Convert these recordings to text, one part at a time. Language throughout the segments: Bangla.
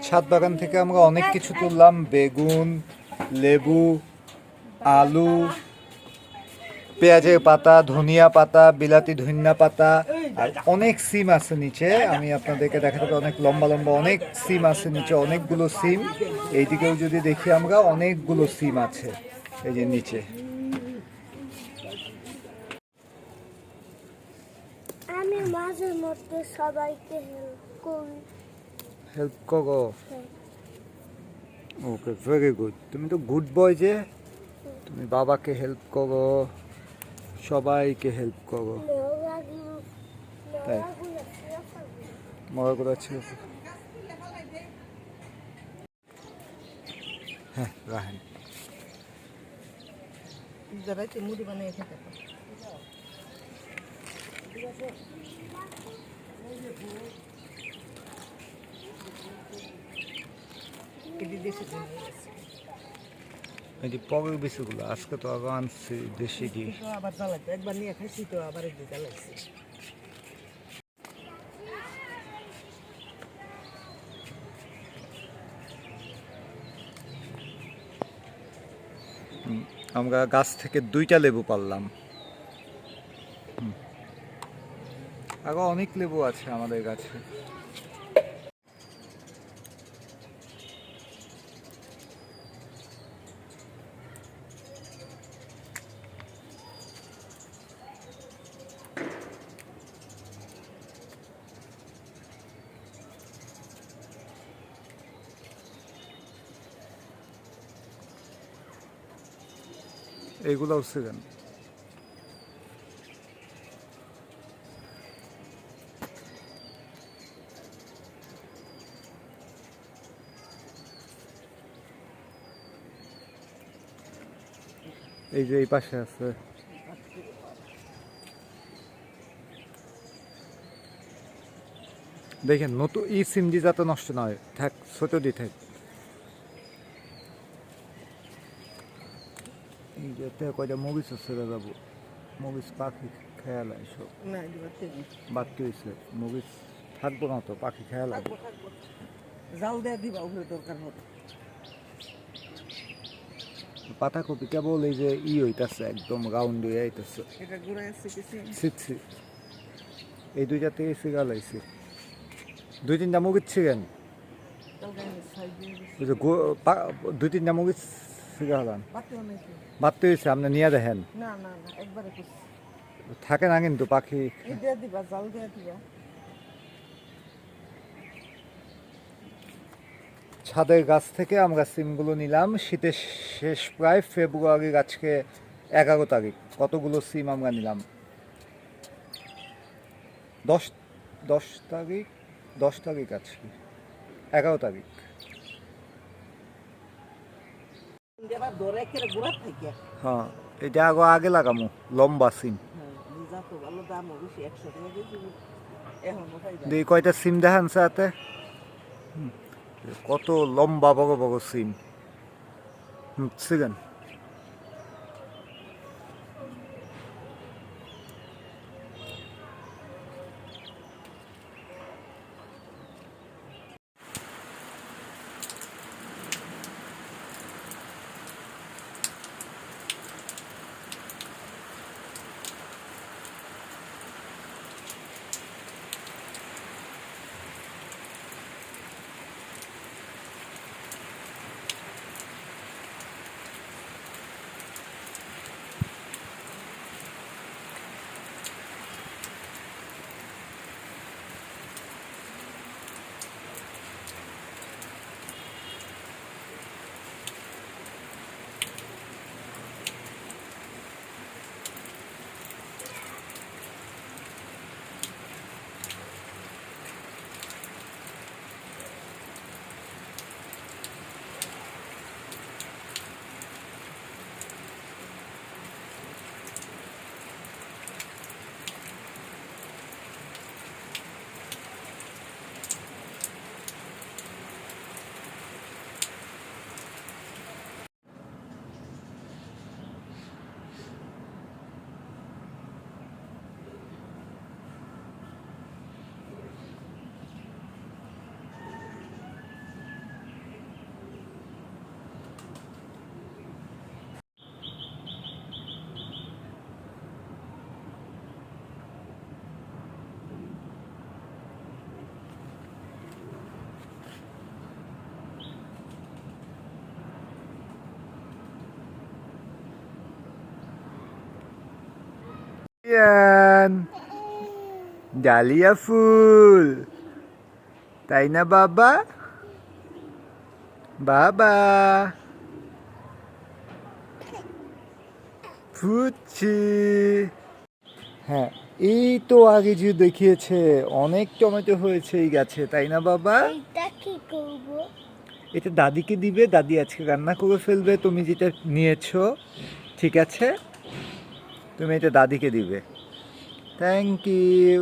ছাদ বাগান থেকে আমরা অনেক কিছু তুললাম, বেগুন, লেবু, আলু, পেঁয়াজের পাতা, ধনিয়া পাতা, বিলাতি ধনিয়া পাতা, আর অনেক সিম আছে নিচে। আমি আপনাদেরকে দেখাতে পারি, অনেক লম্বা লম্বা অনেক সিম আছে নিচে, অনেকগুলো সিম। এইদিকেও যদি দেখি আমরা, অনেকগুলো সিম আছে এই যে নিচে। আমি মাঝে মধ্যে সবাইকে হেল্প করো? ওকে, ভেরি গুড। তুমি তো গুড বয় যে, তুমি বাবাকে হেল্প করো, সবাইকে হেল্প করো। তাই মজা করে ছিল। হ্যাঁ, রাখেন। মুড়ি বানিয়ে খেতে পারো। এই যে পগের বিষয়গুলো আজকে তো আবার আনছি দেশি ঘি। আবার জ্বালাইতো, একবার নিয়ে খাইছি তো আবার একদিন জ্বালাইছি। আমরা গাছ থেকে 2টা লেবু পারলাম। আরো অনেক লেবু আছে আমাদের গাছে। এইগুলো হচ্ছে কেন? এই যে এই পাশে আছে। দেখেন নতুন ই সিমজি যাতে নষ্ট না হয়, থাক ছোট দি থাক। এই যে কয়টা মরিচ আছে যাবো, মরিচ পাখি খেয়াল সব বাড়তি হয়েছে। মরিচ থাকবো না তো, পাখি খেয়াল লাগবে। জাল দেয়া দিবা ওগুলো দরকার হবে। পাতাকপি কেবল এই যে হইতাছে, একদম রাউন্ড হয়ে আইতাছে। এটা ঘুরে আসছে কিছু ছিটছি এই দুইটাতে এসে গালাইছি। 2-3টা মরিচ ছিলেন, ওই যে 2-3টা মরিচ ছিগা হলাম বাড়তে হয়েছে। আপনি নিয়ে দেখেন। না না না, একবারে থাকে না কিন্তু পাখি। দেয়া দিবা, জাল দেয়া দিবা। ছাদের গাছ থেকে আমরা সিমগুলো নিলাম। শীতের শেষ প্রায়, ফেব্রুয়ারির আজকে 11 তারিখ। কতগুলো সিম আমরা নিলাম? 10 তারিখ, 10 তারিখ আজকে 11 তারিখ। হ্যাঁ, এটা আগে লাগামো, লম্বা সিম। কয়টা সিম দেখান সাথে, কত লম্বা বড় বড় সিম। সিগান ডালিয়া ফুল, তাই না বাবা? বাবা ফুচি। হ্যাঁ, এই তো আগে যে দেখিয়েছে অনেক টমেটো হয়েছে এই গাছে, তাই না বাবা? এটা কি করব? এটা দাদিকে দিবে, দাদি আজকে রান্না করে ফেলবে। তুমি যেটা নিয়েছো, ঠিক আছে, তুমি এটা দাদিকে দিবে। Thank you.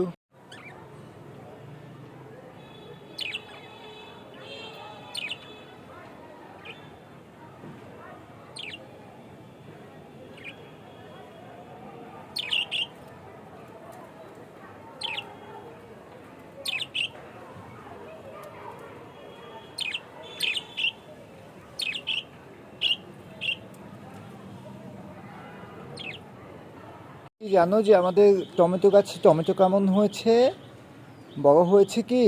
জানো যে আমাদের টমেটো গাছে টমেটো কেমন হয়েছে? বড় হয়েছে কি?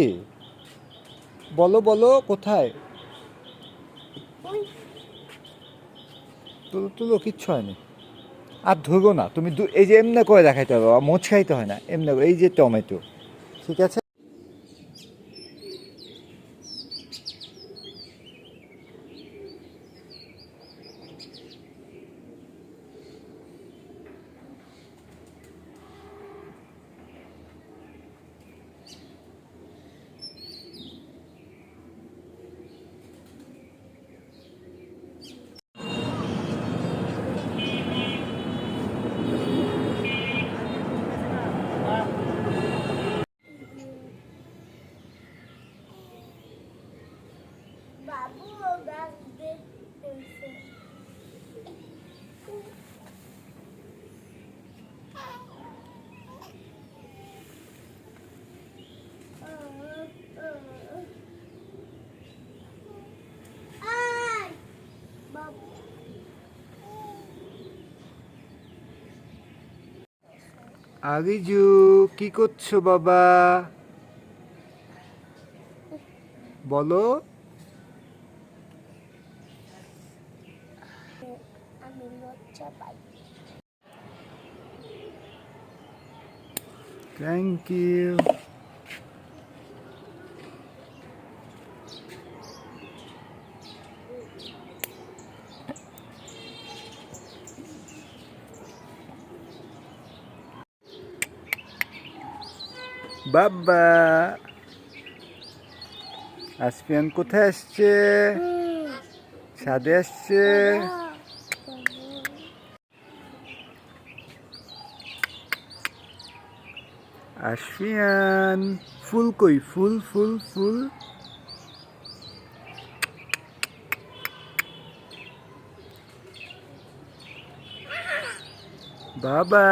বলো বলো, কোথায়? ওই তুলো তুলো, কিচ্ছু হয়নি। আর ধরবো না, তুমি এই যে এমনি করে দেখাইতে হবে, মোচ খাইতে হয় না, এমনি করে, এই যে টমেটো, ঠিক আছে। বাবু গাছ দেখতেছে। আয় বাবু। আগিজু, কি করছো বাবা? বলো। আমি লজ্জা পাই। Thank you. বাবা আসপিয়ান কোথায় আসছে? ছাদে আসছে। আসপিয়ান ফুল কই? ফুল ফুল ফুল। বাবা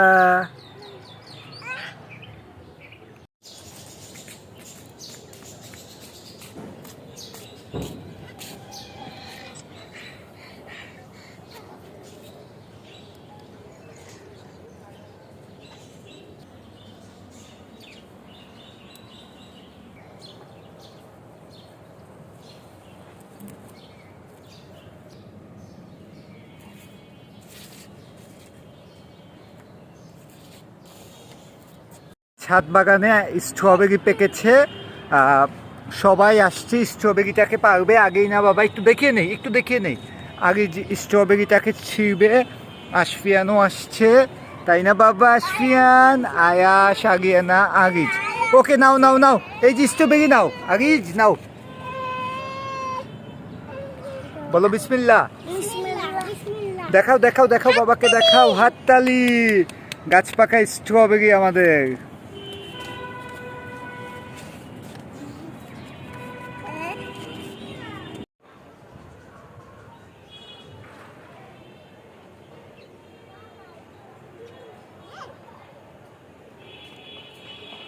ছাদ বাগানে স্ট্রবেরি পেকেছে। সবাই আসছে স্ট্রবেরিটাকে পারবে আগেই না বাবা? একটু দেখিয়ে নেই, একটু দেখিয়ে নেই। আগে যে স্ট্রবেরিটাকে ছিঁড়বে। আশফিয়ানও আসছে, তাই না বাবা? আশফিয়ান, আয়াস, আগিয়ানা, আগিজ। ওকে, নাও নাও নাও, এই যে স্ট্রবেরি নাও, আগিজ নাও। বলো বিসমিল্লাহ। বিসমিল্লাহ বিসমিল্লাহ। দেখাও দেখাও দেখাও, বাবাকে দেখাও, হাততালি। গাছ পাকা স্ট্রবেরি আমাদের।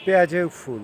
পেঁয়াজের ফুল।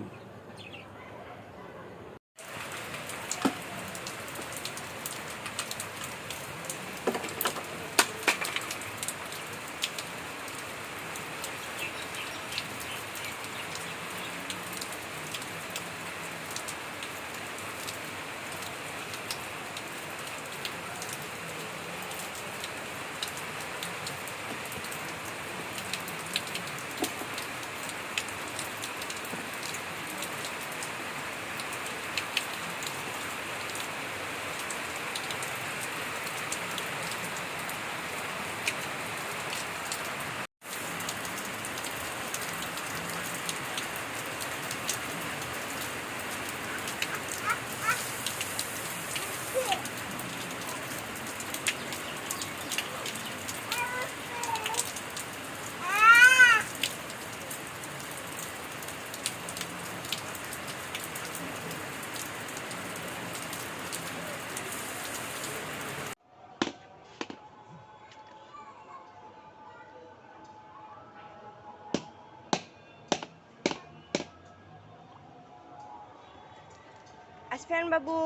আসফান বাবু,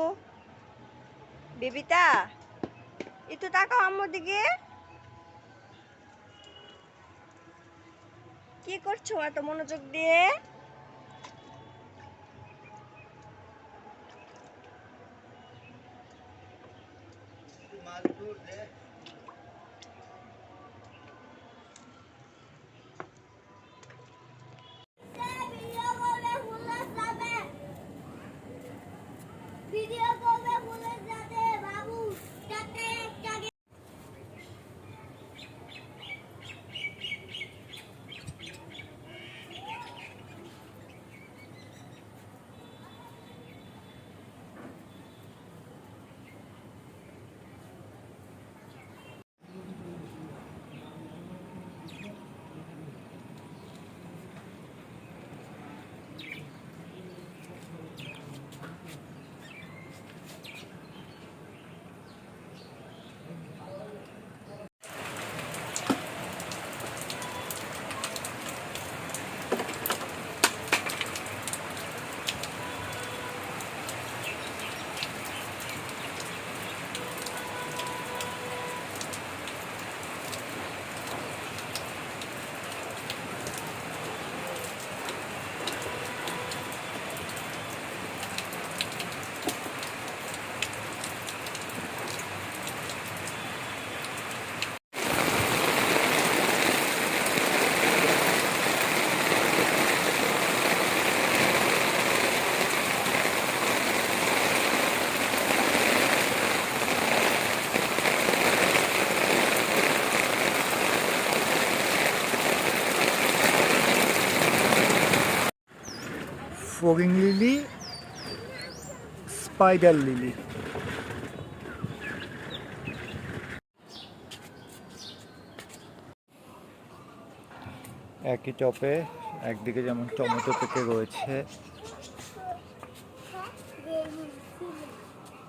বেবিতা, একটু তাকাও আম্মুর দিকে। কি করছো এত মনোযোগ দিয়ে? ভিডিও করবে ভুলে যাবে বাবু যাতে একটা ফগিং লিলি, স্পাইডার লিলি। একই টপে একদিকে যেমন টমেটো পেকে রয়েছে,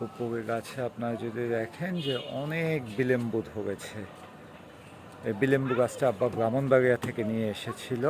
উপরে গাছে আপনারা যদি দেখেন যে অনেক বিলেম্বু ধরেছে। এই বিলেম্বু গাছটা আব্বা ব্রাহ্মণবাড়িয়া থেকে নিয়ে এসেছিল।